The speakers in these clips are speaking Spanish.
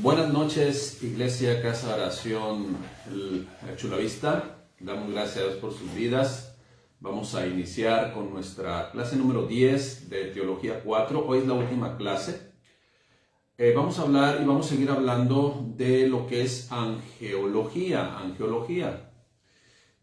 Buenas noches, Iglesia Casa de Oración Chula Vista. Damos gracias a Dios por sus vidas. Vamos a iniciar con nuestra clase número 10 de Teología 4. Hoy es la última clase. Vamos a hablar y vamos a seguir hablando de lo que es angeología.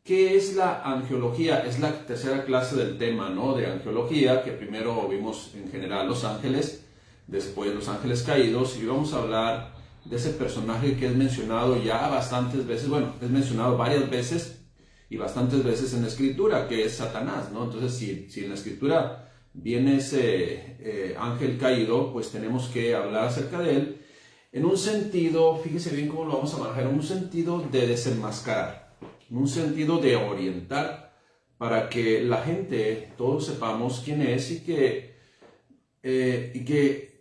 ¿Qué es la angeología? Es la tercera clase del tema, ¿no? De angeología, que primero vimos en general los ángeles, después los ángeles caídos, y vamos a hablar de ese personaje que es mencionado ya bastantes veces, bueno, es mencionado varias veces y bastantes veces en la Escritura, que es Satanás, ¿no? Entonces, si en la Escritura viene ese ángel caído, pues tenemos que hablar acerca de él en un sentido, fíjense bien cómo lo vamos a manejar, en un sentido de desenmascarar, en un sentido de orientar, para que la gente, todos sepamos quién es y que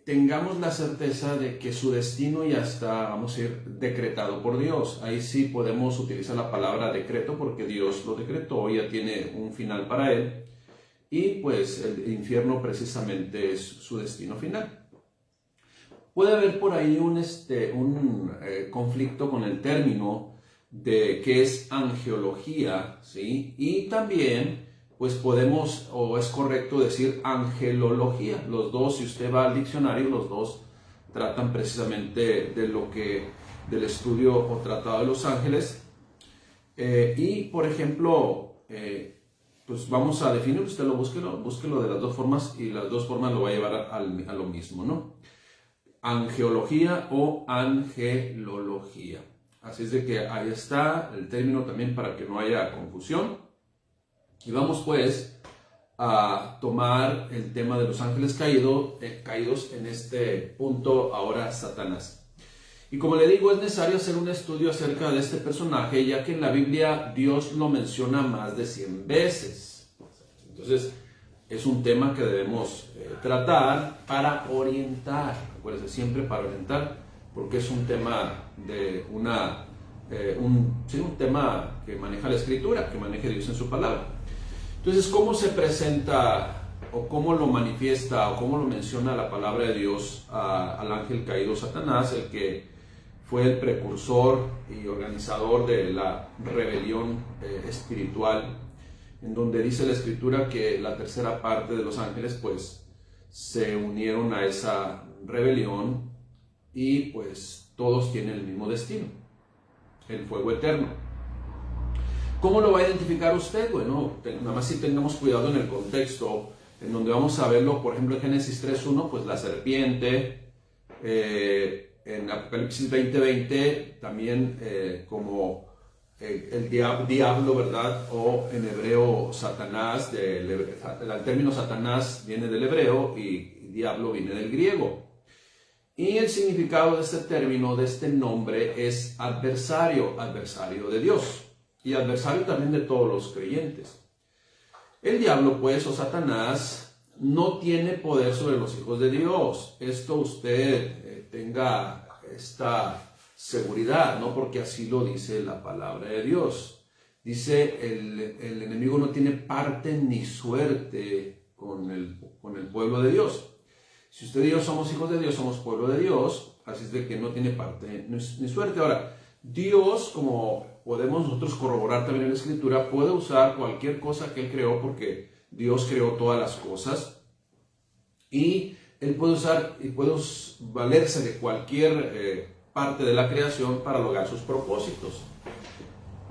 tengamos la certeza de que su destino ya está, vamos a decir, decretado por Dios. Ahí sí podemos utilizar la palabra decreto porque Dios lo decretó, ya tiene un final para él. Y pues el infierno precisamente es su destino final. Puede haber por ahí un conflicto con el término de qué es angeología, ¿sí? Y también pues podemos, o es correcto decir angelología. Los dos, si usted va al diccionario, los dos tratan precisamente del estudio o tratado de los ángeles. Y, por ejemplo, pues vamos a definir, usted búsquelo de las dos formas, y las dos formas lo va a llevar a lo mismo, ¿no? Angeología o angelología. Así es de que ahí está el término también para que no haya confusión. Y vamos pues a tomar el tema de los ángeles caídos en este punto ahora Satanás. Y como le digo, es necesario hacer un estudio acerca de este personaje, ya que en la Biblia Dios lo menciona más de 100 veces. Entonces es un tema que debemos tratar para orientar. Acuérdense, siempre para orientar, porque es un tema de un tema que maneja la Escritura, que maneja Dios en su palabra. Entonces, ¿cómo se presenta o cómo lo manifiesta o cómo lo menciona la palabra de Dios al ángel caído Satanás, el que fue el precursor y organizador de la rebelión espiritual, en donde dice la Escritura que la tercera parte de los ángeles pues se unieron a esa rebelión y pues todos tienen el mismo destino, el fuego eterno? ¿Cómo lo va a identificar usted? Bueno, nada más si tengamos cuidado en el contexto, en donde vamos a verlo, por ejemplo, en Génesis 3.1, pues la serpiente, en Apocalipsis 20.20, también como el diablo, ¿verdad? O en hebreo Satanás, el término Satanás viene del hebreo y diablo viene del griego. Y el significado de este término, de este nombre, es adversario de Dios. Y adversario también de todos los creyentes. El diablo, pues, o Satanás, no tiene poder sobre los hijos de Dios. Esto usted tenga esta seguridad, ¿no? Porque así lo dice la palabra de Dios. Dice, el enemigo no tiene parte ni suerte con el pueblo de Dios. Si usted y yo somos hijos de Dios, somos pueblo de Dios, así es de que no tiene parte ni suerte. Ahora, Dios, como podemos nosotros corroborar también en la Escritura, puede usar cualquier cosa que Él creó, porque Dios creó todas las cosas, y Él puede usar y puede valerse de cualquier parte de la creación para lograr sus propósitos.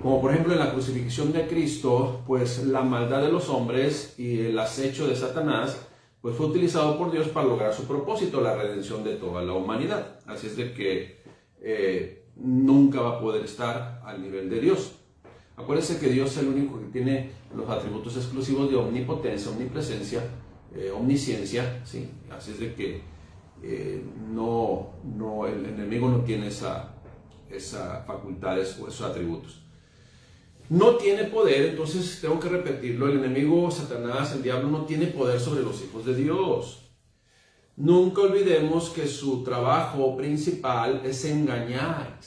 Como por ejemplo en la crucifixión de Cristo, pues la maldad de los hombres y el acecho de Satanás pues fue utilizado por Dios para lograr su propósito, la redención de toda la humanidad. Así es de que nunca va a poder estar al nivel de Dios. Acuérdense que Dios es el único que tiene los atributos exclusivos de omnipotencia, omnipresencia, omnisciencia, ¿sí? Así es de que el enemigo no tiene esas facultades o esos atributos. No tiene poder, entonces tengo que repetirlo, el enemigo, Satanás, el diablo, no tiene poder sobre los hijos de Dios. Nunca olvidemos que su trabajo principal es engañar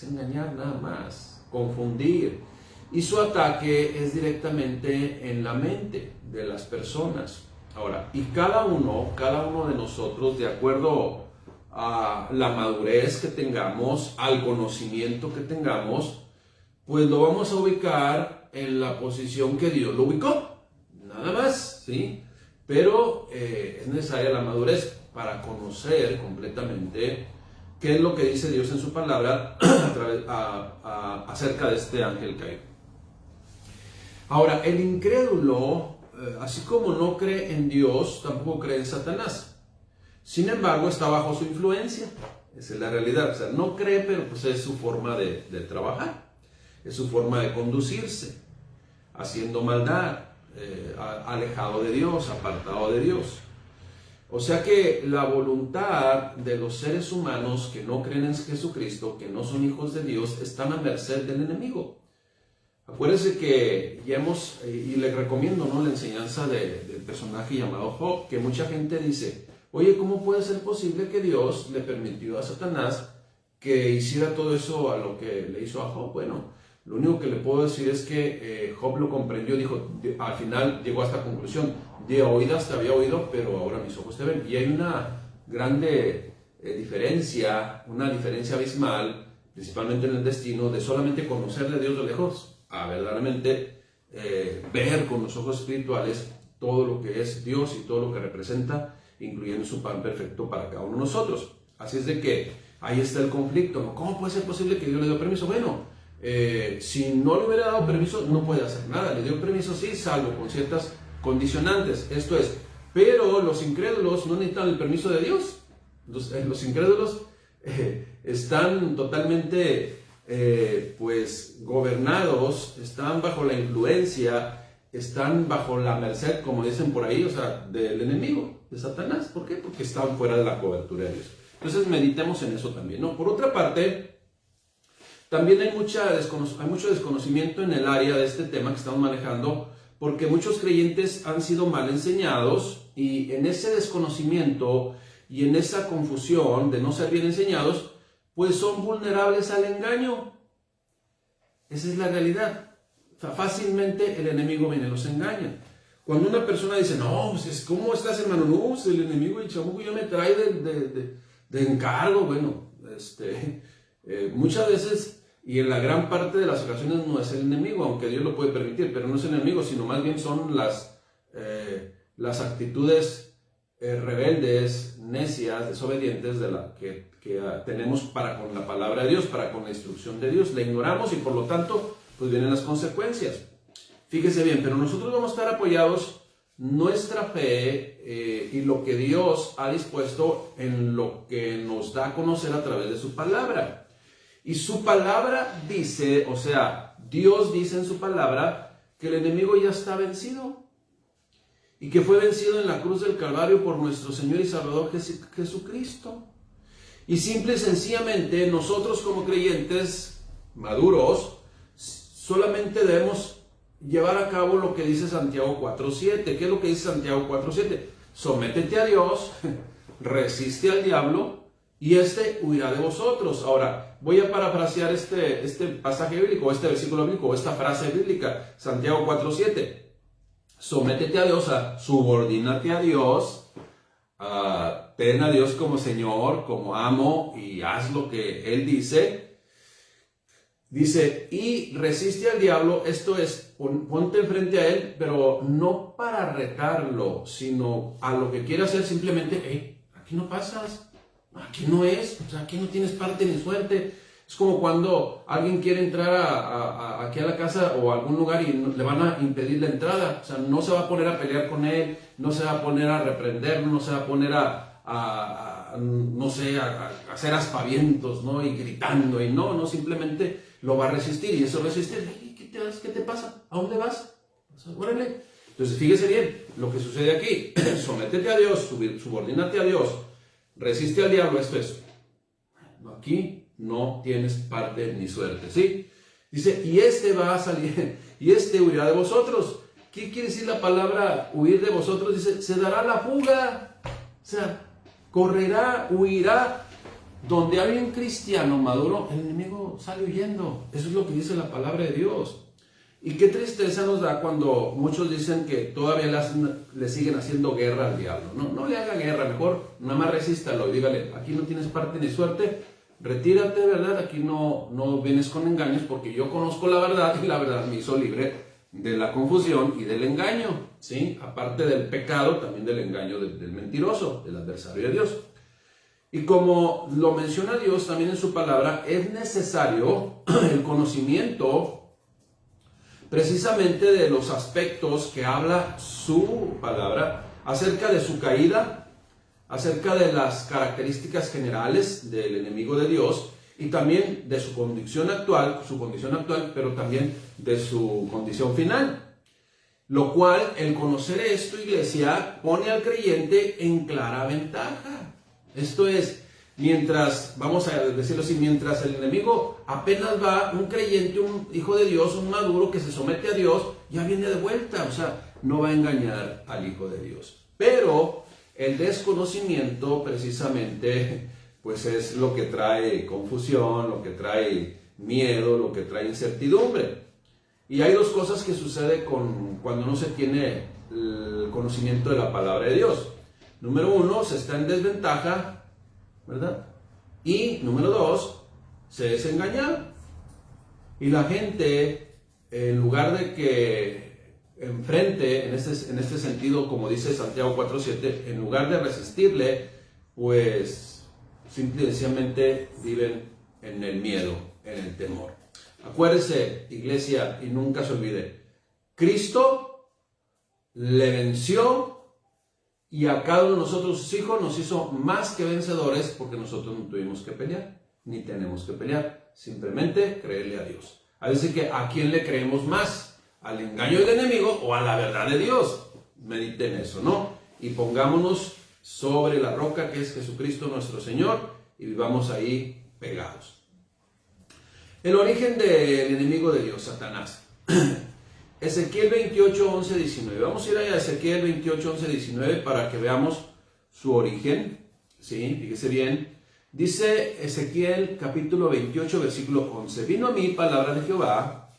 nada más, confundir. Y su ataque es directamente en la mente de las personas. Ahora, y cada uno de nosotros, de acuerdo a la madurez que tengamos, al conocimiento que tengamos, pues lo vamos a ubicar en la posición que Dios lo ubicó, nada más, ¿sí? Pero es necesaria la madurez para conocer completamente qué es lo que dice Dios en su palabra acerca de este ángel caído. Ahora, el incrédulo, así como no cree en Dios, tampoco cree en Satanás. Sin embargo, está bajo su influencia. Esa es la realidad. O sea, no cree, pero pues es su forma de trabajar. Es su forma de conducirse, haciendo maldad, alejado de Dios, apartado de Dios. O sea que la voluntad de los seres humanos que no creen en Jesucristo, que no son hijos de Dios, están a merced del enemigo. Acuérdense que ya y les recomiendo, ¿no?, la enseñanza del personaje llamado Job, que mucha gente dice, oye, ¿cómo puede ser posible que Dios le permitió a Satanás que hiciera todo eso a lo que le hizo a Job? Bueno, lo único que le puedo decir es que Job lo comprendió, dijo, al final llegó a esta conclusión, de oídas te había oído, pero ahora mis ojos te ven. Y hay una grande diferencia, una diferencia abismal, principalmente en el destino, de solamente conocerle a Dios de lejos, a verdaderamente ver con los ojos espirituales todo lo que es Dios y todo lo que representa, incluyendo su plan perfecto para cada uno de nosotros. Así es de que ahí está el conflicto, ¿no? ¿Cómo puede ser posible que Dios le dio permiso? Bueno, si no le hubiera dado permiso, no puede hacer nada. Le dio permiso, sí, salvo con ciertas condicionantes. Esto es, pero los incrédulos no necesitan el permiso de Dios. Los incrédulos están totalmente pues gobernados, están bajo la influencia, están bajo la merced, como dicen por ahí, o sea, del enemigo, de Satanás. ¿Por qué? Porque están fuera de la cobertura de Dios. Entonces meditemos en eso también, ¿no? Por otra parte, también hay mucho desconocimiento en el área de este tema que estamos manejando, porque muchos creyentes han sido mal enseñados, y en ese desconocimiento y en esa confusión de no ser bien enseñados, pues son vulnerables al engaño. Esa es la realidad. O sea, fácilmente el enemigo viene y los engaña. Cuando una persona dice, no, pues ¿cómo estás, hermano? No, pues el enemigo, el chamuco ya me trae de encargo. Bueno, muchas veces, y en la gran parte de las ocasiones, no es el enemigo, aunque Dios lo puede permitir, pero no es el enemigo, sino más bien son las actitudes rebeldes, necias, desobedientes de la que tenemos para con la palabra de Dios, para con la instrucción de Dios. La ignoramos y por lo tanto pues vienen las consecuencias. Fíjese bien, pero nosotros vamos a estar apoyados nuestra fe y lo que Dios ha dispuesto en lo que nos da a conocer a través de su palabra. Y su palabra dice, o sea, Dios dice en su palabra que el enemigo ya está vencido y que fue vencido en la cruz del Calvario por nuestro Señor y Salvador Jesucristo. Y simple y sencillamente nosotros como creyentes maduros solamente debemos llevar a cabo lo que dice Santiago 4.7. ¿Qué es lo que dice Santiago 4.7? Sométete a Dios, resiste al diablo y éste huirá de vosotros. Ahora, voy a parafrasear este pasaje bíblico, este versículo bíblico, esta frase bíblica, Santiago 4.7. Sométete a Dios, subordínate a Dios, ten a Dios como Señor, como amo, y haz lo que Él dice. Dice, y resiste al diablo, esto es, ponte enfrente a Él, pero no para retarlo, sino a lo que quiere hacer simplemente, hey, aquí no pasas, aquí no es, o sea, aquí no tienes parte ni suerte. Es como cuando alguien quiere entrar aquí a la casa o a algún lugar y le van a impedir la entrada. O sea, no se va a poner a pelear con él, no se va a poner a reprenderlo, no se va a poner no sé, a hacer aspavientos, ¿no? Y gritando, y no, simplemente lo va a resistir. Y eso resistir, ¿qué te pasa? ¿A dónde vas? O sea, órale. Entonces, fíjese bien lo que sucede aquí. Sométete a Dios, subordínate a Dios, resiste al diablo, esto es. Aquí no tienes parte ni suerte, ¿sí? Dice, y este va a salir, y este huirá de vosotros. ¿Qué quiere decir la palabra huir de vosotros? Dice, se dará la fuga. O sea, correrá, huirá. Donde hay un cristiano maduro, el enemigo sale huyendo. Eso es lo que dice la palabra de Dios. Y qué tristeza nos da cuando muchos dicen que todavía le siguen haciendo guerra al diablo. No le haga guerra, mejor nada más resístalo y dígale, aquí no tienes parte ni suerte, retírate, ¿verdad? Aquí no vienes con engaños porque yo conozco la verdad y la verdad me hizo libre de la confusión y del engaño, ¿sí? Aparte del pecado, también del engaño del mentiroso, del adversario de Dios. Y como lo menciona Dios también en su palabra, es necesario el conocimiento precisamente de los aspectos que habla su palabra acerca de su caída, acerca de las características generales del enemigo de Dios y también de su condición actual, pero también de su condición final. Lo cual, el conocer esto, iglesia, pone al creyente en clara ventaja. Esto es, mientras, vamos a decirlo así, mientras el enemigo apenas va, un creyente, un hijo de Dios, un maduro que se somete a Dios, ya viene de vuelta, o sea, no va a engañar al hijo de Dios. Pero el desconocimiento precisamente, pues es lo que trae confusión, lo que trae miedo, lo que trae incertidumbre. Y hay dos cosas que sucede cuando no se tiene el conocimiento de la palabra de Dios. Número uno, se está en desventaja, ¿verdad? Y número dos, se es engañado. Y la gente, en lugar de que enfrente, en este sentido, como dice Santiago 4:7, en lugar de resistirle, pues simple y sencillamente viven en el miedo, en el temor. Acuérdese, iglesia, y nunca se olvide, Cristo le venció y a cada uno de nosotros, sus hijos, nos hizo más que vencedores porque nosotros no tuvimos que pelear, ni tenemos que pelear, simplemente creerle a Dios. Así que, ¿a quién le creemos más? ¿Al engaño del enemigo o a la verdad de Dios? Mediten eso, ¿no? Y pongámonos sobre la roca que es Jesucristo nuestro Señor y vivamos ahí pegados. El origen del enemigo de Dios, Satanás. Ezequiel 28, 11, 19. Vamos a ir a Ezequiel 28, 11, 19 para que veamos su origen. ¿Sí? Fíjese bien. Dice Ezequiel capítulo 28, versículo 11. Vino a mí palabra de Jehová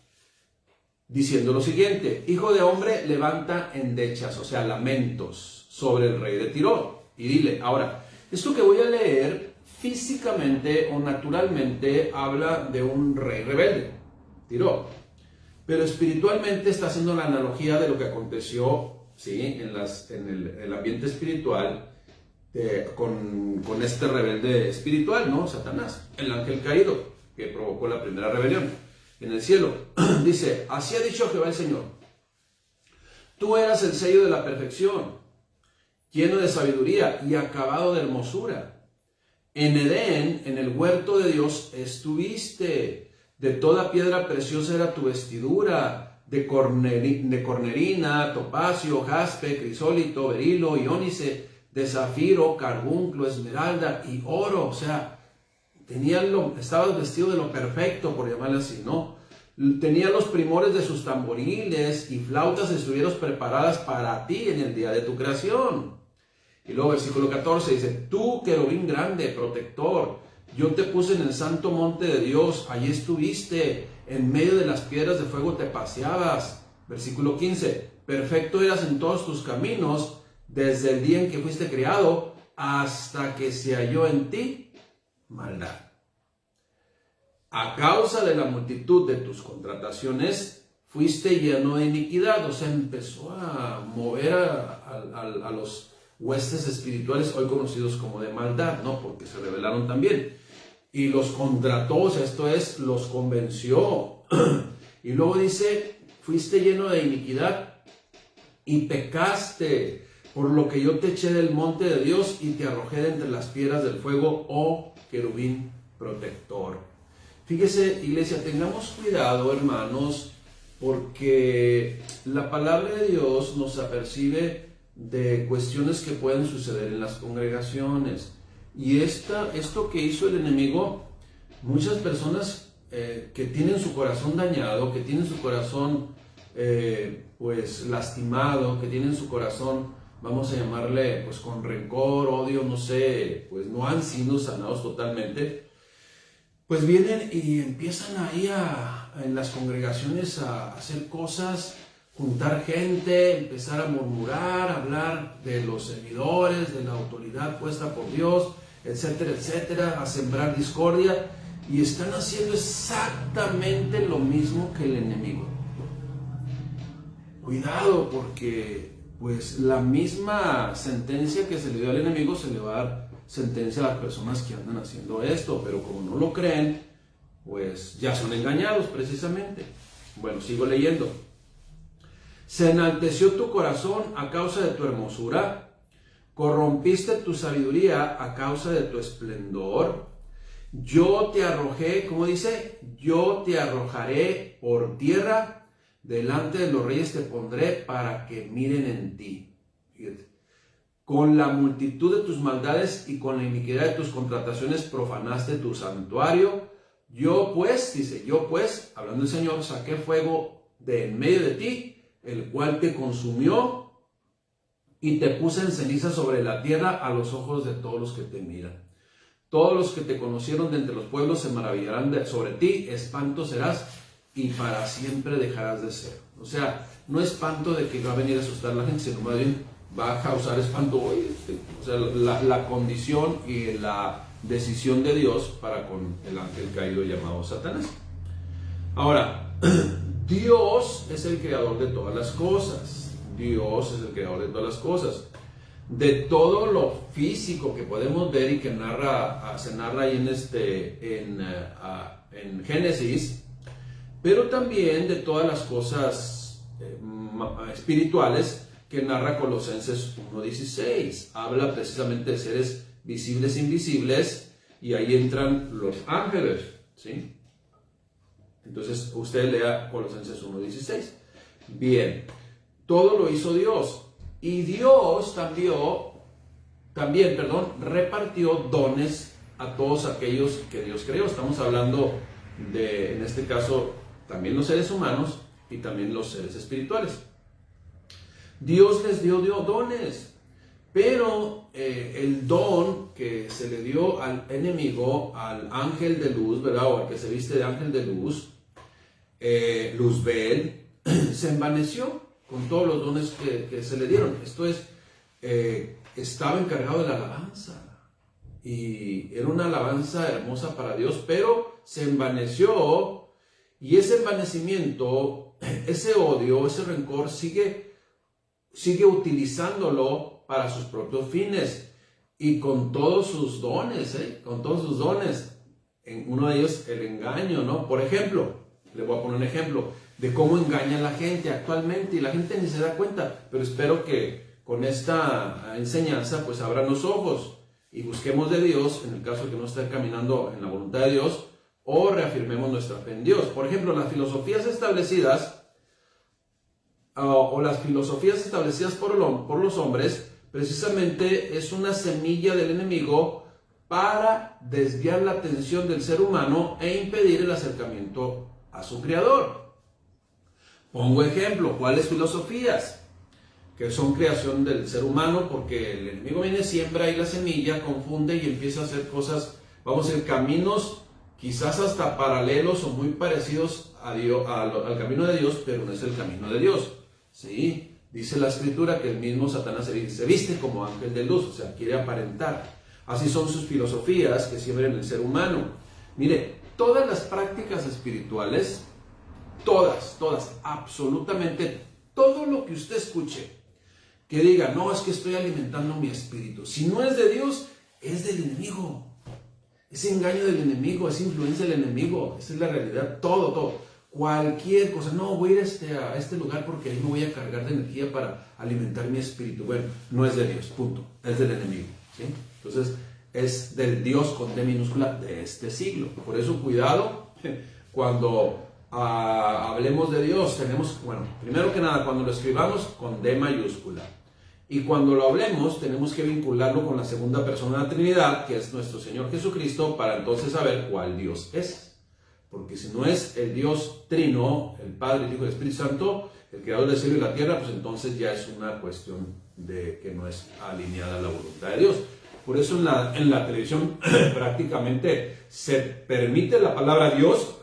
diciendo lo siguiente: Hijo de hombre, levanta endechas, o sea, lamentos sobre el rey de Tiro. Y dile, ahora, esto que voy a leer físicamente o naturalmente habla de un rey rebelde, Tiro. Pero espiritualmente está haciendo la analogía de lo que aconteció, ¿sí? en el ambiente espiritual con este rebelde espiritual, ¿no? Satanás, el ángel caído que provocó la primera rebelión en el cielo. Dice, así ha dicho Jehová el Señor: tú eras el sello de la perfección, lleno de sabiduría y acabado de hermosura. En Edén, en el huerto de Dios, estuviste. De toda piedra preciosa era tu vestidura, de cornerina, topacio, jaspe, crisólito, berilo, iónice, de zafiro, carbunclo, esmeralda y oro. O sea, estabas vestido de lo perfecto, por llamarlo así, ¿no? Tenía los primores de sus tamboriles y flautas estuvieron preparadas para ti en el día de tu creación. Y luego versículo 14 dice, tú, querubín grande, protector, yo te puse en el santo monte de Dios, allí estuviste, en medio de las piedras de fuego te paseabas. Versículo 15, perfecto eras en todos tus caminos, desde el día en que fuiste creado, hasta que se halló en ti maldad. A causa de la multitud de tus contrataciones, fuiste lleno de iniquidad. O sea, empezó a mover a los huestes espirituales, hoy conocidos como de maldad, ¿no? Porque se rebelaron también. Y los contrató, o sea, esto es, los convenció. Y luego dice, fuiste lleno de iniquidad y pecaste, por lo que yo te eché del monte de Dios y te arrojé de entre las piedras del fuego, oh querubín protector. Fíjese, iglesia, tengamos cuidado, hermanos, porque la palabra de Dios nos apercibe de cuestiones que pueden suceder en las congregaciones. Y esto que hizo el enemigo, muchas personas que tienen su corazón dañado, que tienen su corazón pues lastimado, que tienen su corazón, vamos a llamarle pues con rencor, odio, no sé, pues no han sido sanados totalmente, pues vienen y empiezan ahí en las congregaciones a hacer cosas, juntar gente, empezar a murmurar, hablar de los servidores, de la autoridad puesta por Dios, etcétera, etcétera, a sembrar discordia, y están haciendo exactamente lo mismo que el enemigo. Cuidado, porque pues la misma sentencia que se le dio al enemigo se le va a dar sentencia a las personas que andan haciendo esto, pero como no lo creen, pues ya son engañados precisamente. Bueno, sigo leyendo. Se enalteció tu corazón a causa de tu hermosura, corrompiste tu sabiduría a causa de tu esplendor. Yo te arrojé, ¿cómo dice? Yo te arrojaré por tierra, delante de los reyes te pondré para que miren en ti. Fíjate. Con la multitud de tus maldades y con la iniquidad de tus contrataciones profanaste tu santuario. Yo pues, dice, yo pues, hablando el Señor, saqué fuego de en medio de ti, el cual te consumió y te puse en ceniza sobre la tierra a los ojos de todos los que te miran. Todos los que te conocieron de entre los pueblos se maravillarán sobre ti, espanto serás y para siempre dejarás de ser. O sea, no espanto de que va a venir a asustar a la gente, sino más bien va a causar espanto hoy. O sea, la condición y la decisión de Dios para con el ángel caído llamado Satanás. Ahora, Dios es el creador de todas las cosas. Dios es el creador de todas las cosas. De todo lo físico que podemos ver y que se narra ahí en Génesis, pero también de todas las cosas espirituales que narra Colosenses 1:16. Habla precisamente de seres visibles e invisibles, y ahí entran los ángeles, ¿sí? Entonces usted lea Colosenses 1:16. Bien, todo lo hizo Dios, y Dios también repartió dones a todos aquellos que Dios creó. Estamos hablando de, en este caso, también los seres humanos y también los seres espirituales. Dios les dio dones, pero el don que se le dio al enemigo, al ángel de luz, ¿verdad? O al que se viste de ángel de luz, Luzbel, se envaneció con todos los dones que se le dieron. Esto es, estaba encargado de la alabanza, y era una alabanza hermosa para Dios, pero se envaneció, y ese envanecimiento, ese odio, ese rencor sigue utilizándolo para sus propios fines, y con todos sus dones, en uno de ellos el engaño, ¿no? Por ejemplo, le voy a poner un ejemplo de cómo engaña a la gente actualmente, y la gente ni se da cuenta, pero espero que con esta enseñanza pues abran los ojos y busquemos de Dios, en el caso de que no esté caminando en la voluntad de Dios, o reafirmemos nuestra fe en Dios. Por ejemplo, las filosofías establecidas por los hombres, precisamente es una semilla del enemigo para desviar la atención del ser humano e impedir el acercamiento a su creador. Pongo ejemplo, ¿cuáles filosofías? Que son creación del ser humano, porque el enemigo viene, siembra ahí la semilla, confunde y empieza a hacer cosas, vamos a decir, caminos quizás hasta paralelos o muy parecidos a Dios, al camino de Dios, pero no es el camino de Dios. Sí, dice la Escritura que el mismo Satanás se viste como ángel de luz, o sea, quiere aparentar. Así son sus filosofías que siembran en el ser humano. Mire, todas las prácticas espirituales, todas, absolutamente todo lo que usted escuche, que diga, no, es que estoy alimentando mi espíritu, si no es de Dios, es del enemigo. Es engaño del enemigo, es influencia del enemigo. Esa es la realidad, todo. Cualquier cosa, no, voy a ir a este lugar porque ahí me voy a cargar de energía para alimentar mi espíritu. Bueno, no es de Dios, punto. Es del enemigo, ¿sí? Entonces, es del Dios con D minúscula de este siglo. Por eso, cuidado, cuando hablemos de Dios, primero que nada, cuando lo escribamos con D mayúscula. Y cuando lo hablemos, tenemos que vincularlo con la segunda persona de la Trinidad, que es nuestro Señor Jesucristo, para entonces saber cuál Dios es. Porque si no es el Dios Trino, el Padre, el Hijo y el Espíritu Santo, el creador del cielo y la tierra, pues entonces ya es una cuestión de que no es alineada a la voluntad de Dios. Por eso en la televisión prácticamente se permite la palabra Dios,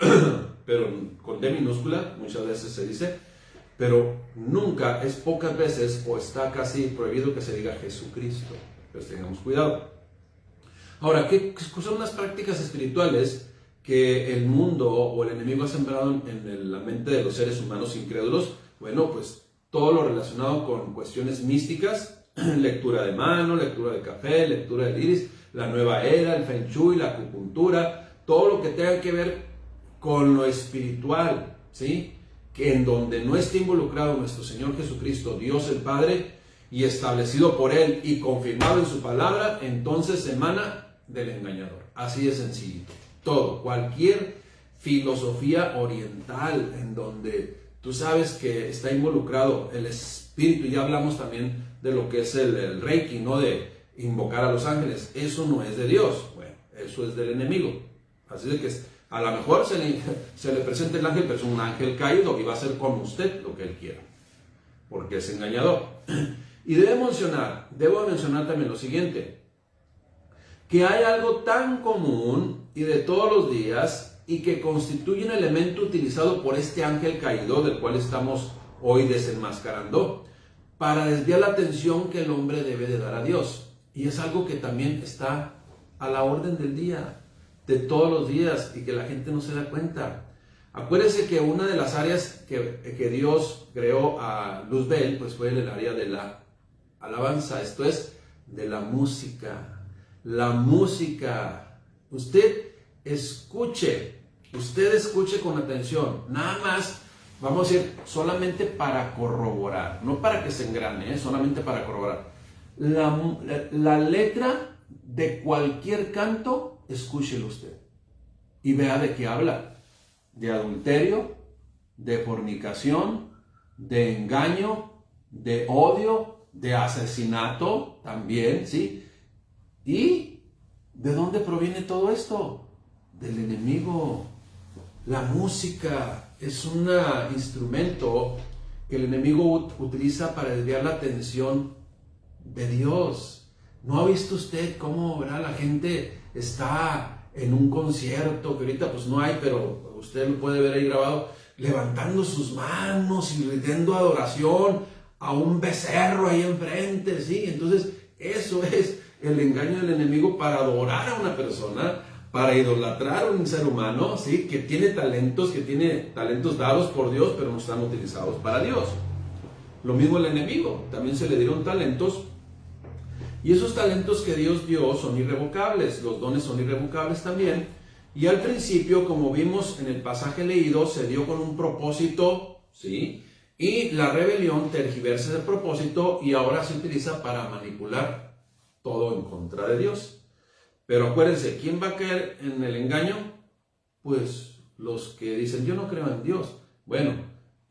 pero con D minúscula, muchas veces se dice, pero nunca, es pocas veces o está casi prohibido que se diga Jesucristo. Pues tengamos cuidado. Ahora, ¿qué son las prácticas espirituales que el mundo o el enemigo ha sembrado en la mente de los seres humanos incrédulos? Bueno, pues todo lo relacionado con cuestiones místicas, lectura de mano, lectura de café, lectura del iris, la nueva era, el feng shui, la acupuntura, todo lo que tenga que ver con lo espiritual, ¿sí? Que en donde no esté involucrado nuestro Señor Jesucristo, Dios el Padre, y establecido por Él y confirmado en su palabra, entonces emana del engañador. Así de sencillo. Todo, cualquier filosofía oriental en donde tú sabes que está involucrado el espíritu, ya hablamos también de lo que es el Reiki, ¿no? De invocar a los ángeles, eso no es de Dios, bueno, eso es del enemigo. Así de que a lo mejor se le presenta el ángel, pero es un ángel caído y va a hacer con usted lo que él quiera, porque es engañador. Y debo mencionar también lo siguiente, que hay algo tan común y de todos los días y que constituye un elemento utilizado por este ángel caído del cual estamos hoy desenmascarando para desviar la atención que el hombre debe de dar a Dios. Y es algo que también está a la orden del día, de todos los días, y que la gente no se da cuenta. Acuérdense que una de las áreas que Dios creó a Luzbel, pues fue el área de la alabanza, esto es, de la música. La música, usted escuche con atención, nada más, vamos a decir, solamente para corroborar, no para que se engrane, solamente para corroborar. La letra de cualquier canto, escúchelo usted y vea de qué habla: de adulterio, de fornicación, de engaño, de odio, de asesinato también, ¿sí? ¿Y de dónde proviene todo esto? Del enemigo. La música es un instrumento que el enemigo utiliza para desviar la atención de Dios. ¿No ha visto usted cómo, verdad, la gente está en un concierto, que ahorita pues no hay, pero usted lo puede ver ahí grabado, levantando sus manos y rindiendo adoración a un becerro ahí enfrente, ¿sí? Entonces, eso es el engaño del enemigo para adorar a una persona, para idolatrar a un ser humano, ¿sí? Que tiene talentos dados por Dios, pero no están utilizados para Dios. Lo mismo el enemigo, también se le dieron talentos, y esos talentos que Dios dio son irrevocables, los dones son irrevocables también, y al principio, como vimos en el pasaje leído, se dio con un propósito, ¿sí? Y la rebelión tergiversa ese propósito y ahora se utiliza para manipular todo en contra de Dios. Pero acuérdense, ¿quién va a caer en el engaño? Pues los que dicen, yo no creo en Dios. Bueno,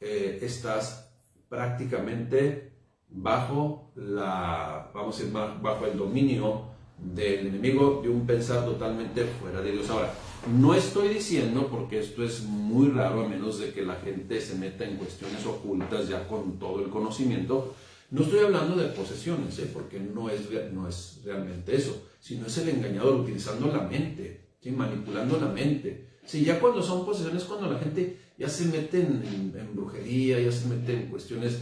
estás prácticamente bajo bajo el dominio del enemigo, de un pensar totalmente fuera de Dios. Ahora, no estoy diciendo, porque esto es muy raro, a menos de que la gente se meta en cuestiones ocultas ya con todo el conocimiento, no estoy hablando de posesiones, porque no es realmente eso, sino es el engañador utilizando la mente, ¿sí? Manipulando la mente. Sí, ya cuando son posesiones, cuando la gente ya se mete en brujería, ya se mete en cuestiones,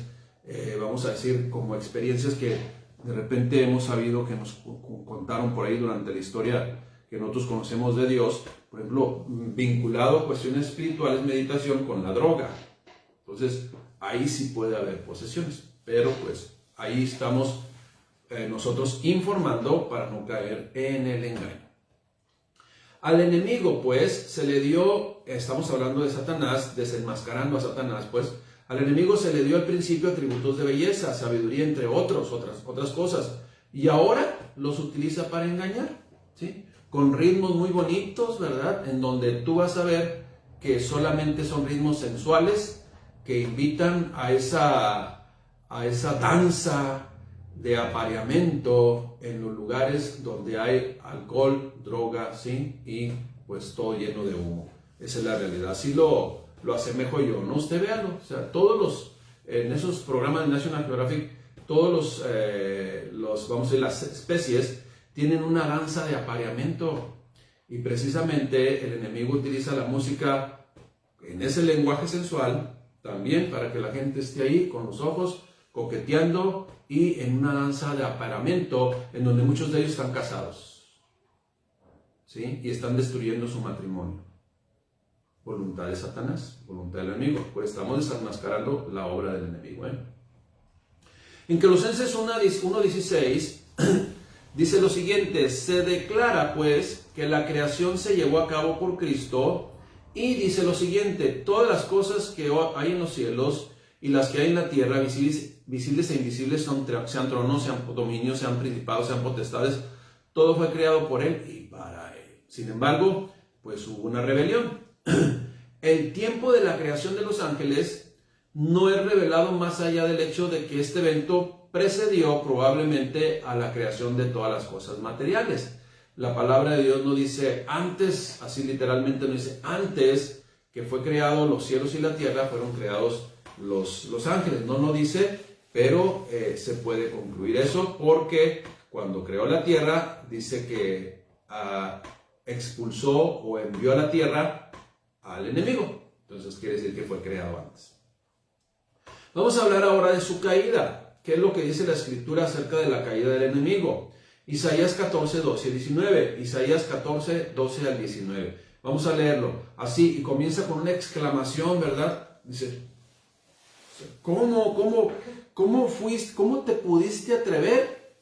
vamos a decir, como experiencias que de repente hemos sabido, que nos contaron por ahí durante la historia que nosotros conocemos de Dios, por ejemplo, vinculado a cuestiones espirituales, meditación con la droga. Entonces, ahí sí puede haber posesiones, pero pues ahí estamos nosotros informando para no caer en el engaño. Al enemigo, pues, se le dio, estamos hablando de Satanás, desenmascarando a Satanás, pues, al enemigo se le dio al principio atributos de belleza, sabiduría, entre otras cosas, y ahora los utiliza para engañar, ¿sí? Con ritmos muy bonitos, ¿verdad? En donde tú vas a ver que solamente son ritmos sensuales que invitan a esa danza de apareamiento en los lugares donde hay alcohol, droga, ¿sí? Y pues todo lleno de humo. Esa es la realidad. Así lo asemejo yo, ¿no? Usted véalo. O sea, en esos programas de National Geographic, todos los vamos a decir, las especies tienen una danza de apareamiento. Y precisamente el enemigo utiliza la música en ese lenguaje sensual también para que la gente esté ahí con los ojos coqueteando y en una danza de apareamiento en donde muchos de ellos están casados, ¿sí? Y están destruyendo su matrimonio. Voluntad de Satanás, voluntad del enemigo. Pues estamos desenmascarando la obra del enemigo, En Colosenses 1:16 dice lo siguiente: se declara pues que la creación se llevó a cabo por Cristo, y dice lo siguiente: todas las cosas que hay en los cielos y las que hay en la tierra, visibles e invisibles, sean tronos, sean dominios, sean principados, sean potestades, todo fue creado por Él y para Él. Sin embargo, pues hubo una rebelión. El tiempo de la creación de los ángeles no es revelado más allá del hecho de que este evento precedió probablemente a la creación de todas las cosas materiales. La palabra de Dios no dice antes, así literalmente no dice antes que fue creado los cielos y la tierra, fueron creados los ángeles. No dice, pero se puede concluir eso porque cuando creó la tierra dice que expulsó o envió a la tierra al enemigo. Entonces quiere decir que fue creado antes. Vamos a hablar ahora de su caída. ¿Qué es lo que dice la Escritura acerca de la caída del enemigo? Isaías 14, 12 y 19. Isaías 14, 12 al 19. Vamos a leerlo así y comienza con una exclamación, ¿verdad? Dice: ¿Cómo te pudiste atrever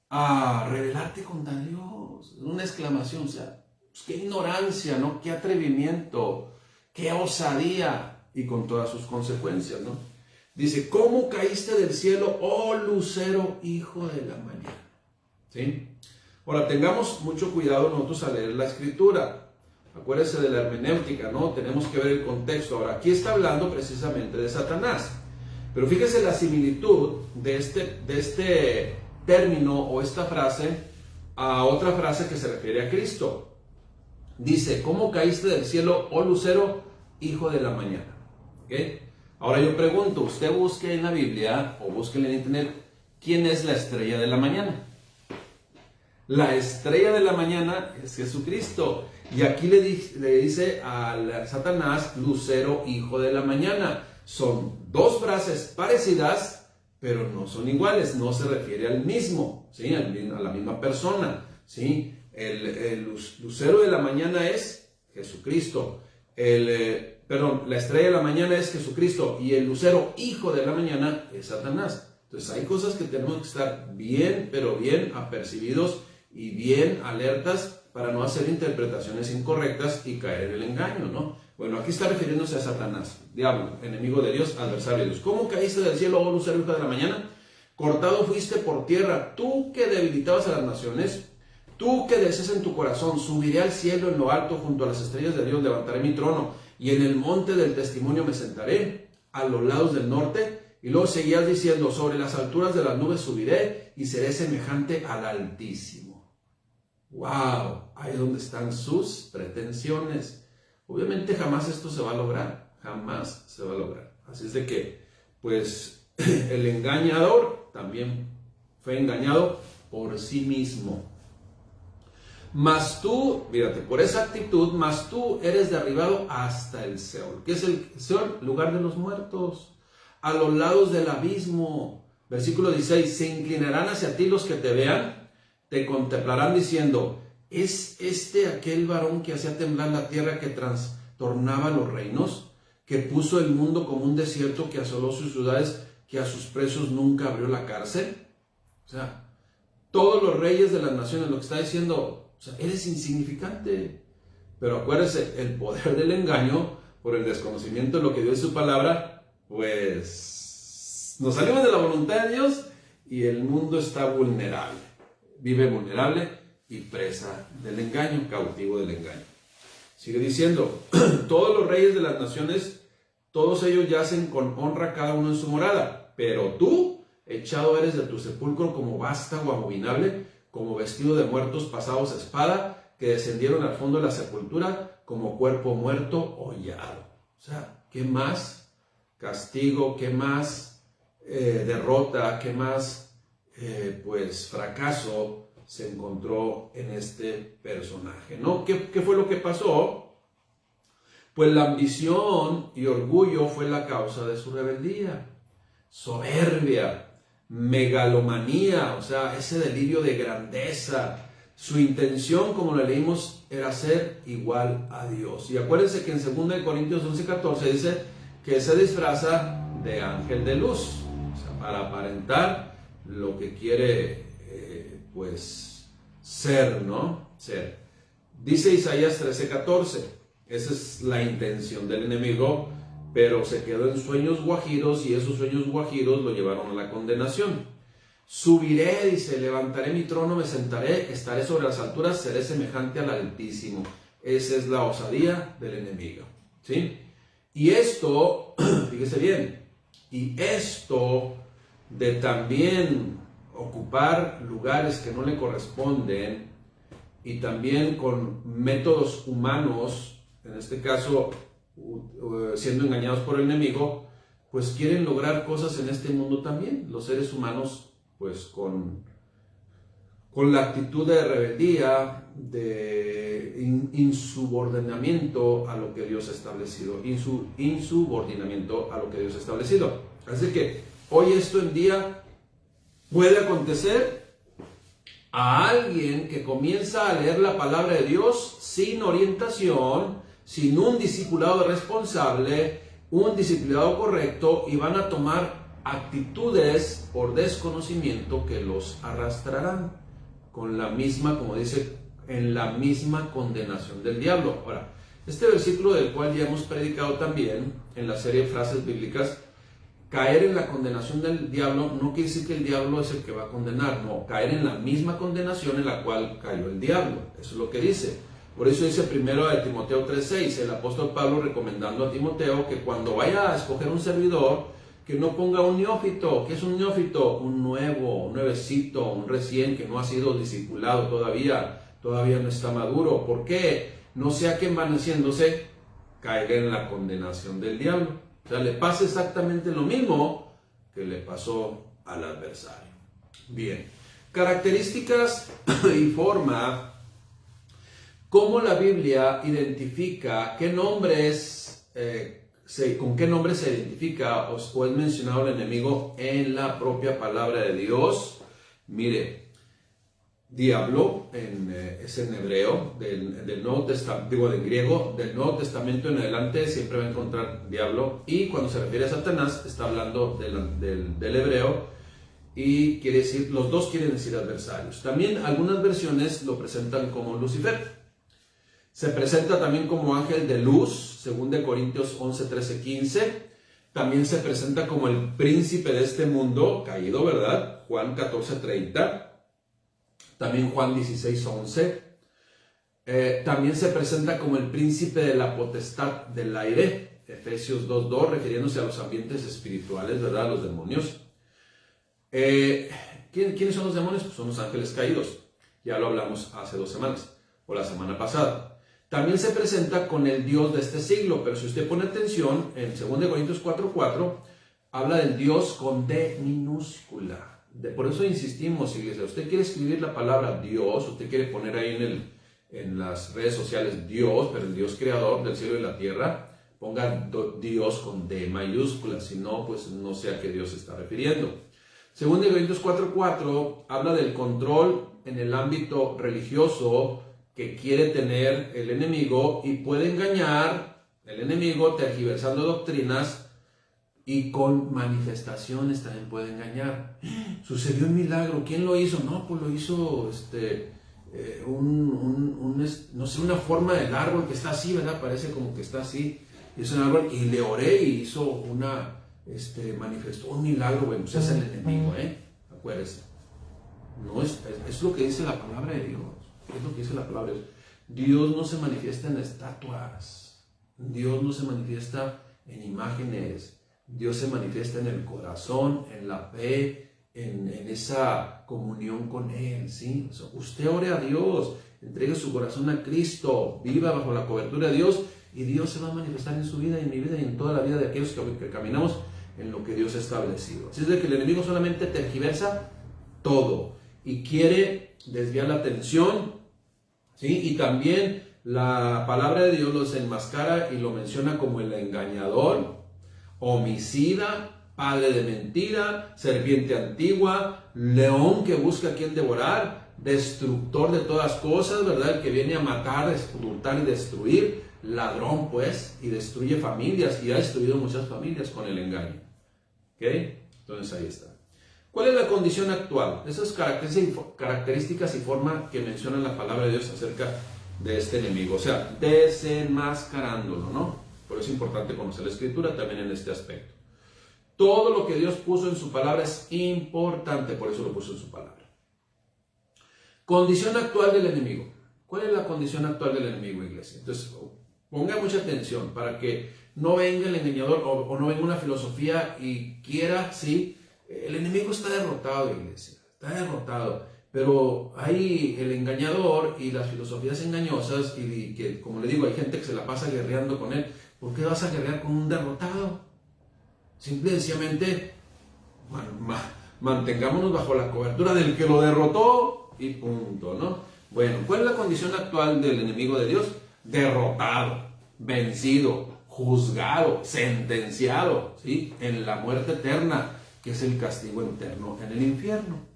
a rebelarte contra Dios? Una exclamación, o sea, pues qué ignorancia, ¿no? Qué atrevimiento, qué osadía, y con todas sus consecuencias, ¿no? Dice: ¿cómo caíste del cielo, oh lucero, hijo de la mañana? ¿Sí? Ahora, tengamos mucho cuidado nosotros al leer la Escritura. Acuérdense de la hermenéutica, ¿no? Tenemos que ver el contexto. Ahora, aquí está hablando precisamente de Satanás. Pero fíjese la similitud de este término o esta frase a otra frase que se refiere a Cristo. Dice: ¿cómo caíste del cielo, oh lucero, hijo de la mañana? ¿Okay? Ahora yo pregunto, usted busque en la Biblia o busque en internet, ¿quién es la estrella de la mañana? La estrella de la mañana es Jesucristo. Y aquí le dice a Satanás, lucero, hijo de la mañana. Son dos frases parecidas, pero no son iguales. No se refiere al mismo, ¿sí? A la misma persona, ¿sí? El lucero de la mañana es Jesucristo. La estrella de la mañana es Jesucristo, y el lucero, hijo de la mañana, es Satanás. Entonces hay cosas que tenemos que estar bien, pero bien apercibidos y bien alertas para no hacer interpretaciones incorrectas y caer en el engaño, ¿no? Bueno, aquí está refiriéndose a Satanás, diablo, enemigo de Dios, adversario de Dios. ¿Cómo caíste del cielo, oh lucero, hijo de la mañana? Cortado fuiste por tierra, tú que debilitabas a las naciones, tú que decías en tu corazón: subiré al cielo en lo alto, junto a las estrellas de Dios levantaré mi trono, y en el monte del testimonio me sentaré, a los lados del norte. Y luego seguías diciendo: sobre las alturas de las nubes subiré, y seré semejante al Altísimo. ¡Wow! Ahí es donde están sus pretensiones. Obviamente jamás esto se va a lograr, jamás se va a lograr. Así es de que, pues, el engañador también fue engañado por sí mismo. Mas tú, fíjate, por esa actitud, mas tú eres derribado hasta el Seol. ¿Qué es el Seol? Lugar de los muertos, a los lados del abismo. Versículo 16: se inclinarán hacia ti los que te vean, te contemplarán diciendo: ¿es este aquel varón que hacía temblar la tierra, que trastornaba los reinos, que puso el mundo como un desierto, que asoló sus ciudades, que a sus presos nunca abrió la cárcel? O sea, todos los reyes de las naciones, lo que está diciendo: o sea, eres insignificante. Pero acuérdese, el poder del engaño, por el desconocimiento de lo que Dios es su palabra, pues nos salimos de la voluntad de Dios y el mundo está vulnerable. Vive vulnerable y presa del engaño, cautivo del engaño. Sigue diciendo: todos los reyes de las naciones, todos ellos yacen con honra cada uno en su morada. Pero tú, echado eres de tu sepulcro como vástago abominable, como vestido de muertos pasados a espada, que descendieron al fondo de la sepultura, como cuerpo muerto hollado. O sea, ¿qué más castigo, qué más derrota, qué más fracaso se encontró en este personaje, ¿no? ¿Qué fue lo que pasó? Pues la ambición y orgullo fue la causa de su rebeldía. Soberbia, megalomanía, o sea, ese delirio de grandeza. Su intención, como lo leímos, era ser igual a Dios. Y acuérdense que en 2 Corintios 11:14 dice que se disfraza de ángel de luz, o sea, para aparentar lo que quiere, pues, ser, ¿no? Ser. Dice Isaías 13:14, esa es la intención del enemigo, pero se quedó en sueños guajiros y esos sueños guajiros lo llevaron a la condenación. Subiré, dice, levantaré mi trono, me sentaré, estaré sobre las alturas, seré semejante al Altísimo. Esa es la osadía del enemigo, ¿sí? Y esto, fíjese bien, y esto de también ocupar lugares que no le corresponden y también con métodos humanos, en este caso siendo engañados por el enemigo, pues quieren lograr cosas en este mundo también, los seres humanos, pues con la actitud de rebeldía, de insubordinamiento a lo que Dios ha establecido, insubordinamiento a lo que Dios ha establecido. Así que hoy esto en día puede acontecer a alguien que comienza a leer la palabra de Dios sin orientación, sin un discipulado responsable, un discipulado correcto, y van a tomar actitudes por desconocimiento que los arrastrarán con la misma, como dice, en la misma condenación del diablo. Ahora, este versículo del cual ya hemos predicado también en la serie de frases bíblicas, caer en la condenación del diablo no quiere decir que el diablo es el que va a condenar, no, caer en la misma condenación en la cual cayó el diablo, eso es lo que dice. Por eso dice primero de Timoteo 3:6, el apóstol Pablo recomendando a Timoteo que cuando vaya a escoger un servidor, que no ponga un neófito. ¿Qué es un neófito? Un nuevo, un nuevecito, un recién que no ha sido discipulado todavía no está maduro. ¿Por qué? No sea que envaneciéndose caiga en la condenación del diablo. O sea, le pasa exactamente lo mismo que le pasó al adversario. Bien, características y forma, cómo la Biblia identifica qué nombres, con qué nombre se identifica o es mencionado el enemigo en la propia palabra de Dios. Mire, diablo es en hebreo, del Nuevo Testamento, digo en griego, del Nuevo Testamento en adelante siempre va a encontrar diablo, y cuando se refiere a Satanás está hablando del hebreo, y quiere decir, los dos quieren decir adversarios. También algunas versiones lo presentan como Lucifer. Se presenta también como ángel de luz, 2 Corintios 11, 13, 15. También se presenta como el príncipe de este mundo, caído, ¿verdad? Juan 14, 30. También Juan 16, 11. También se presenta como el príncipe de la potestad del aire, Efesios 2, 2, refiriéndose a los ambientes espirituales, ¿verdad? A los demonios. ¿Quiénes son los demonios? Pues son los ángeles caídos. Ya lo hablamos hace 2 semanas, o la semana pasada. También se presenta con el Dios de este siglo, pero si usted pone atención, en 2 Corintios 4:4, habla del Dios con D minúscula. Por eso insistimos, iglesia, usted quiere escribir la palabra Dios, usted quiere poner ahí en las redes sociales Dios, pero el Dios creador del cielo y la tierra, ponga Dios con D mayúscula, si no, pues no sé a qué Dios se está refiriendo. 2 Corintios 4:4 habla del control en el ámbito religioso que quiere tener el enemigo, y puede engañar el enemigo tergiversando doctrinas, y con manifestaciones también puede engañar. Sucedió un milagro, ¿quién lo hizo? No, pues lo hizo no sé, una forma del árbol que está así, ¿verdad? Parece como que está así, hizo un árbol y le oré y hizo manifestó un milagro. Bueno, pues es el enemigo, acuérdense. No es lo que dice la palabra de Dios. Es lo que dice la palabra. Dios no se manifiesta en estatuas. Dios no se manifiesta en imágenes. Dios se manifiesta en el corazón, en la fe, en esa comunión con Él, ¿sí? O sea, usted ore a Dios, entregue su corazón a Cristo, viva bajo la cobertura de Dios, y Dios se va a manifestar en su vida, en mi vida y en toda la vida de aquellos que caminamos en lo que Dios ha establecido. Así es de que el enemigo solamente tergiversa todo. y quiere desviar la atención, ¿sí? Y también la palabra de Dios los enmascara y lo menciona como el engañador, homicida, padre de mentira, serpiente antigua, león que busca a quien devorar, destructor de todas cosas, ¿verdad? El que viene a matar, hurtar y destruir, ladrón pues, y destruye familias, y ha destruido muchas familias con el engaño. ¿Ok? Entonces ahí está. ¿Cuál es la condición actual? Esas características y forma que menciona la palabra de Dios acerca de este enemigo, o sea, desenmascarándolo, ¿no? Por eso es importante conocer la Escritura también en este aspecto. Todo lo que Dios puso en su palabra es importante, por eso lo puso en su palabra. Condición actual del enemigo. ¿Cuál es la condición actual del enemigo, iglesia? Entonces, ponga mucha atención para que no venga el engañador o no venga una filosofía y quiera, sí, el enemigo está derrotado, iglesia, está derrotado. Pero hay el engañador y las filosofías engañosas y que, como le digo, hay gente que se la pasa guerreando con él. ¿Por qué vas a guerrear con un derrotado? Simple y sencillamente mantengámonos bajo la cobertura del que lo derrotó y punto, ¿no? Bueno, ¿cuál es la condición actual del enemigo de Dios? Derrotado, vencido, juzgado, sentenciado, ¿sí? En la muerte eterna, que es el castigo eterno en el infierno.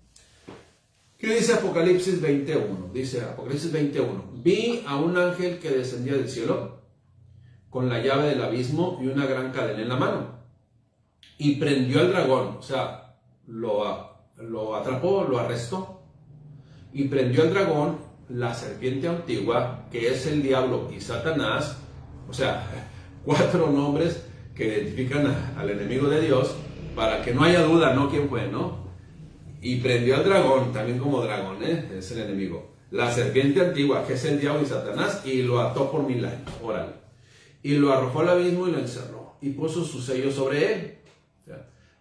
¿Qué dice Apocalipsis 21? Dice Apocalipsis 21. Vi a un ángel que descendía del cielo con la llave del abismo y una gran cadena en la mano. Y prendió al dragón, o sea, lo atrapó, lo arrestó. Y prendió al dragón, la serpiente antigua, que es el diablo y Satanás, o sea, 4 nombres que identifican al enemigo de Dios, para que no haya duda, ¿no? ¿Quién fue, no? Y prendió al dragón, también como dragón, es el enemigo. La serpiente antigua, que es el diablo y Satanás, y lo ató por 1000 años, órale. Y lo arrojó al abismo y lo encerró, y puso su sello sobre él,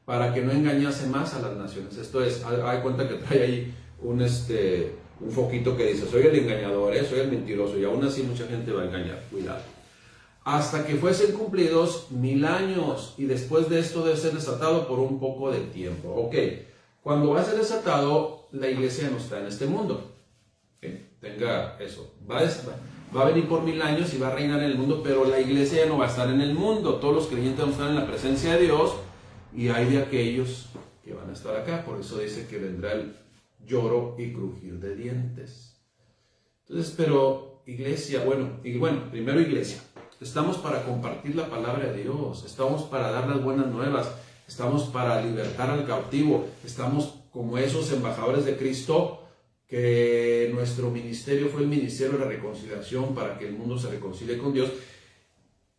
para que no engañase más a las naciones. Esto es, hay cuenta que trae ahí un foquito que dice, soy el engañador, soy el mentiroso, y aún así mucha gente va a engañar, cuidado. Hasta que fuesen cumplidos 1000 años, y después de esto debe ser desatado por un poco de tiempo. Ok, cuando va a ser desatado, la iglesia no está en este mundo. Tenga eso, va a venir por 1000 años y va a reinar en el mundo, pero la iglesia ya no va a estar en el mundo. Todos los creyentes van a estar en la presencia de Dios, y hay de aquellos que van a estar acá. Por eso dice que vendrá el lloro y crujir de dientes. Entonces, pero iglesia, primero iglesia, estamos para compartir la palabra de Dios, estamos para dar las buenas nuevas, estamos para libertar al cautivo, estamos como esos embajadores de Cristo, que nuestro ministerio fue el ministerio de la reconciliación para que el mundo se reconcilie con Dios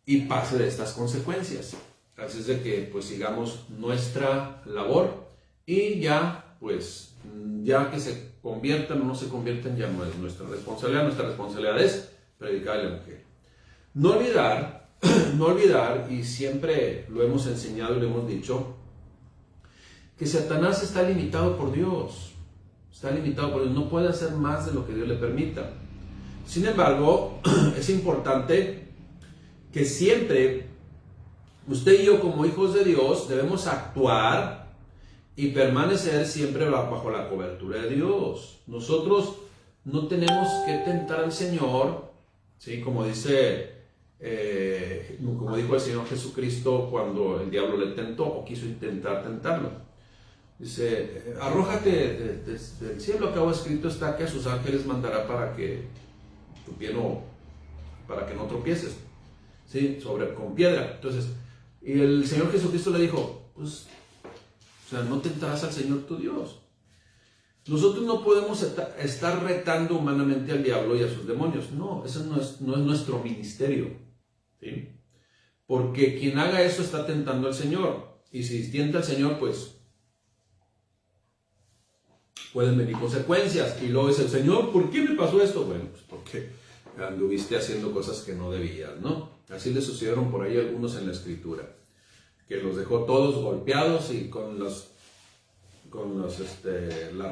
y pase de estas consecuencias. Así es de que pues sigamos nuestra labor y ya pues ya que se conviertan o no se conviertan ya no es nuestra responsabilidad es predicar el evangelio. No olvidar, y siempre lo hemos enseñado y lo hemos dicho, que Satanás está limitado por Dios. No puede hacer más de lo que Dios le permita. Sin embargo, es importante que siempre usted y yo como hijos de Dios debemos actuar y permanecer siempre bajo la cobertura de Dios. Nosotros no tenemos que tentar al Señor, ¿sí? Como dijo el Señor Jesucristo cuando el diablo le tentó o quiso intentar tentarlo. Dice, arrójate del cielo, acá escrito está que a sus ángeles mandará para que no tropieces, ¿sí? Con piedra. Entonces, y el Señor Jesucristo le dijo, pues, no tentarás al Señor tu Dios. Nosotros no podemos estar retando humanamente al diablo y a sus demonios. No, eso no es nuestro ministerio, ¿sí? Porque quien haga eso está tentando al Señor. Y si tienta al Señor, pues pueden venir consecuencias. Y luego dice el Señor, ¿por qué me pasó esto? Bueno, pues porque anduviste haciendo cosas que no debías, ¿no? Así le sucedieron por ahí algunos en la Escritura, que los dejó todos golpeados y con las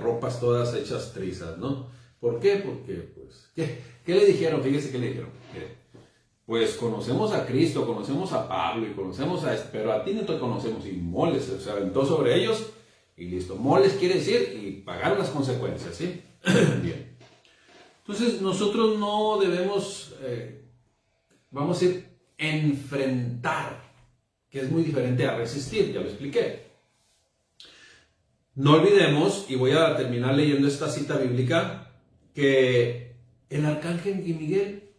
ropas todas hechas trizas, ¿no? ¿Por qué? Porque, pues, ¿qué le dijeron? Fíjese qué le dijeron. Pues conocemos a Cristo, conocemos a Pablo y conocemos pero a ti no te conocemos. Y moles, se aventó sobre ellos y listo. Moles quiere decir y pagar las consecuencias, ¿sí? Bien. Entonces nosotros no debemos, vamos a decir, enfrentar, que es muy diferente a resistir, ya lo expliqué. No olvidemos, y voy a terminar leyendo esta cita bíblica, que el arcángel Miguel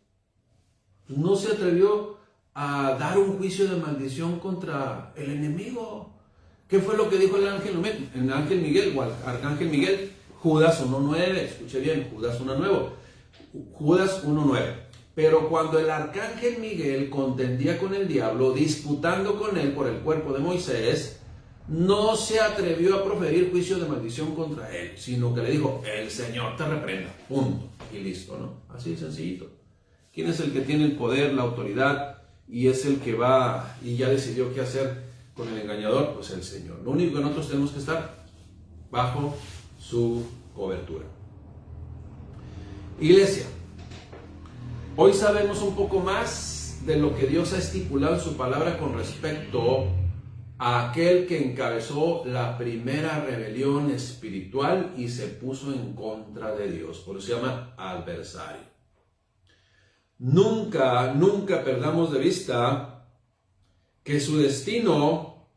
no se atrevió a dar un juicio de maldición contra el enemigo. ¿Qué fue lo que dijo el ángel Miguel o el arcángel Miguel? Judas 1.9, escuche bien, Judas 1.9. Pero cuando el arcángel Miguel contendía con el diablo, disputando con él por el cuerpo de Moisés, no se atrevió a proferir juicio de maldición contra él, sino que le dijo, el Señor te reprenda, punto, y listo, ¿no? Así de sencillito. ¿Quién es el que tiene el poder, la autoridad, y es el que va y ya decidió qué hacer con el engañador? Pues el Señor. Lo único que nosotros tenemos que estar bajo su cobertura. Iglesia, hoy sabemos un poco más de lo que Dios ha estipulado en su palabra con respecto a aquel que encabezó la primera rebelión espiritual y se puso en contra de Dios. Por eso se llama adversario. Nunca perdamos de vista que su destino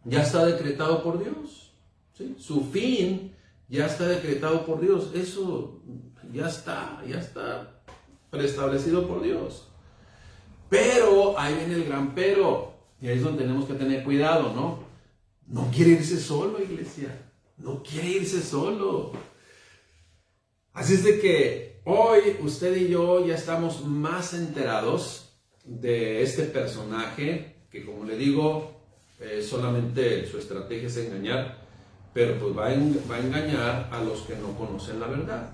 ya está decretado por Dios, ¿sí? Su fin ya está decretado por Dios. Eso ya está preestablecido por Dios. Pero ahí viene el gran pero, y ahí es donde tenemos que tener cuidado, ¿no? No quiere irse solo, iglesia. No quiere irse solo. Así es de que hoy usted y yo ya estamos más enterados de este personaje que, como le digo, solamente su estrategia es engañar, pero pues va a engañar a los que no conocen la verdad.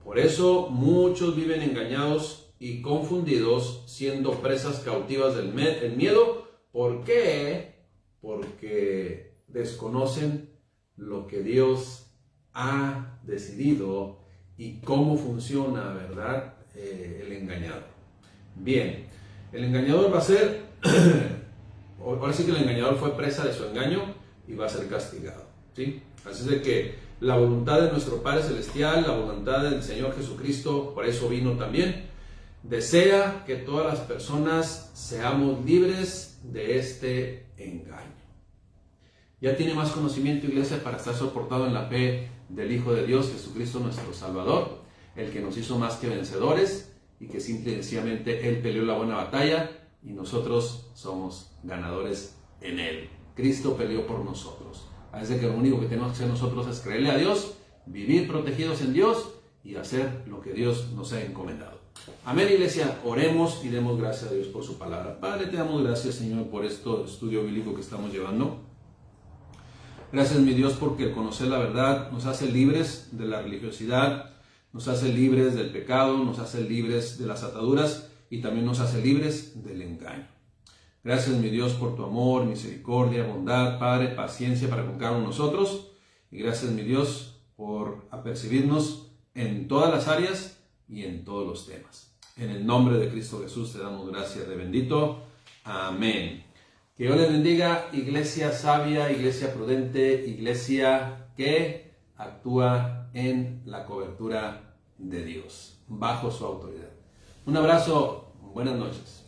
Por eso muchos viven engañados y confundidos, siendo presas cautivas del miedo. ¿Por qué? Porque desconocen lo que Dios ha decidido y cómo funciona, ¿verdad? El engañador. Bien, el engañador va a ser, ahora sí que el engañador fue presa de su engaño y va a ser castigado, ¿sí? Así es de que la voluntad de nuestro Padre Celestial, la voluntad del Señor Jesucristo, por eso vino también, desea que todas las personas seamos libres de este engaño. Ya tiene más conocimiento, iglesia, para estar soportado en la fe del Hijo de Dios, Jesucristo nuestro Salvador, el que nos hizo más que vencedores y que simple y sencillamente Él peleó la buena batalla y nosotros somos ganadores en Él. Cristo peleó por nosotros. Así que lo único que tenemos que hacer nosotros es creerle a Dios, vivir protegidos en Dios y hacer lo que Dios nos ha encomendado. Amén, iglesia. Oremos y demos gracias a Dios por su palabra. Padre, te damos gracias, Señor, por este estudio bíblico que estamos llevando. Gracias, mi Dios, porque el conocer la verdad nos hace libres de la religiosidad, nos hace libres del pecado, nos hace libres de las ataduras y también nos hace libres del engaño. Gracias, mi Dios, por tu amor, misericordia, bondad, Padre, paciencia para con cada uno de nosotros. Y gracias, mi Dios, por apercibirnos en todas las áreas y en todos los temas. En el nombre de Cristo Jesús te damos gracias de bendito. Amén. Que Dios les bendiga, iglesia sabia, iglesia prudente, iglesia que actúa en la cobertura de Dios, bajo su autoridad. Un abrazo, buenas noches.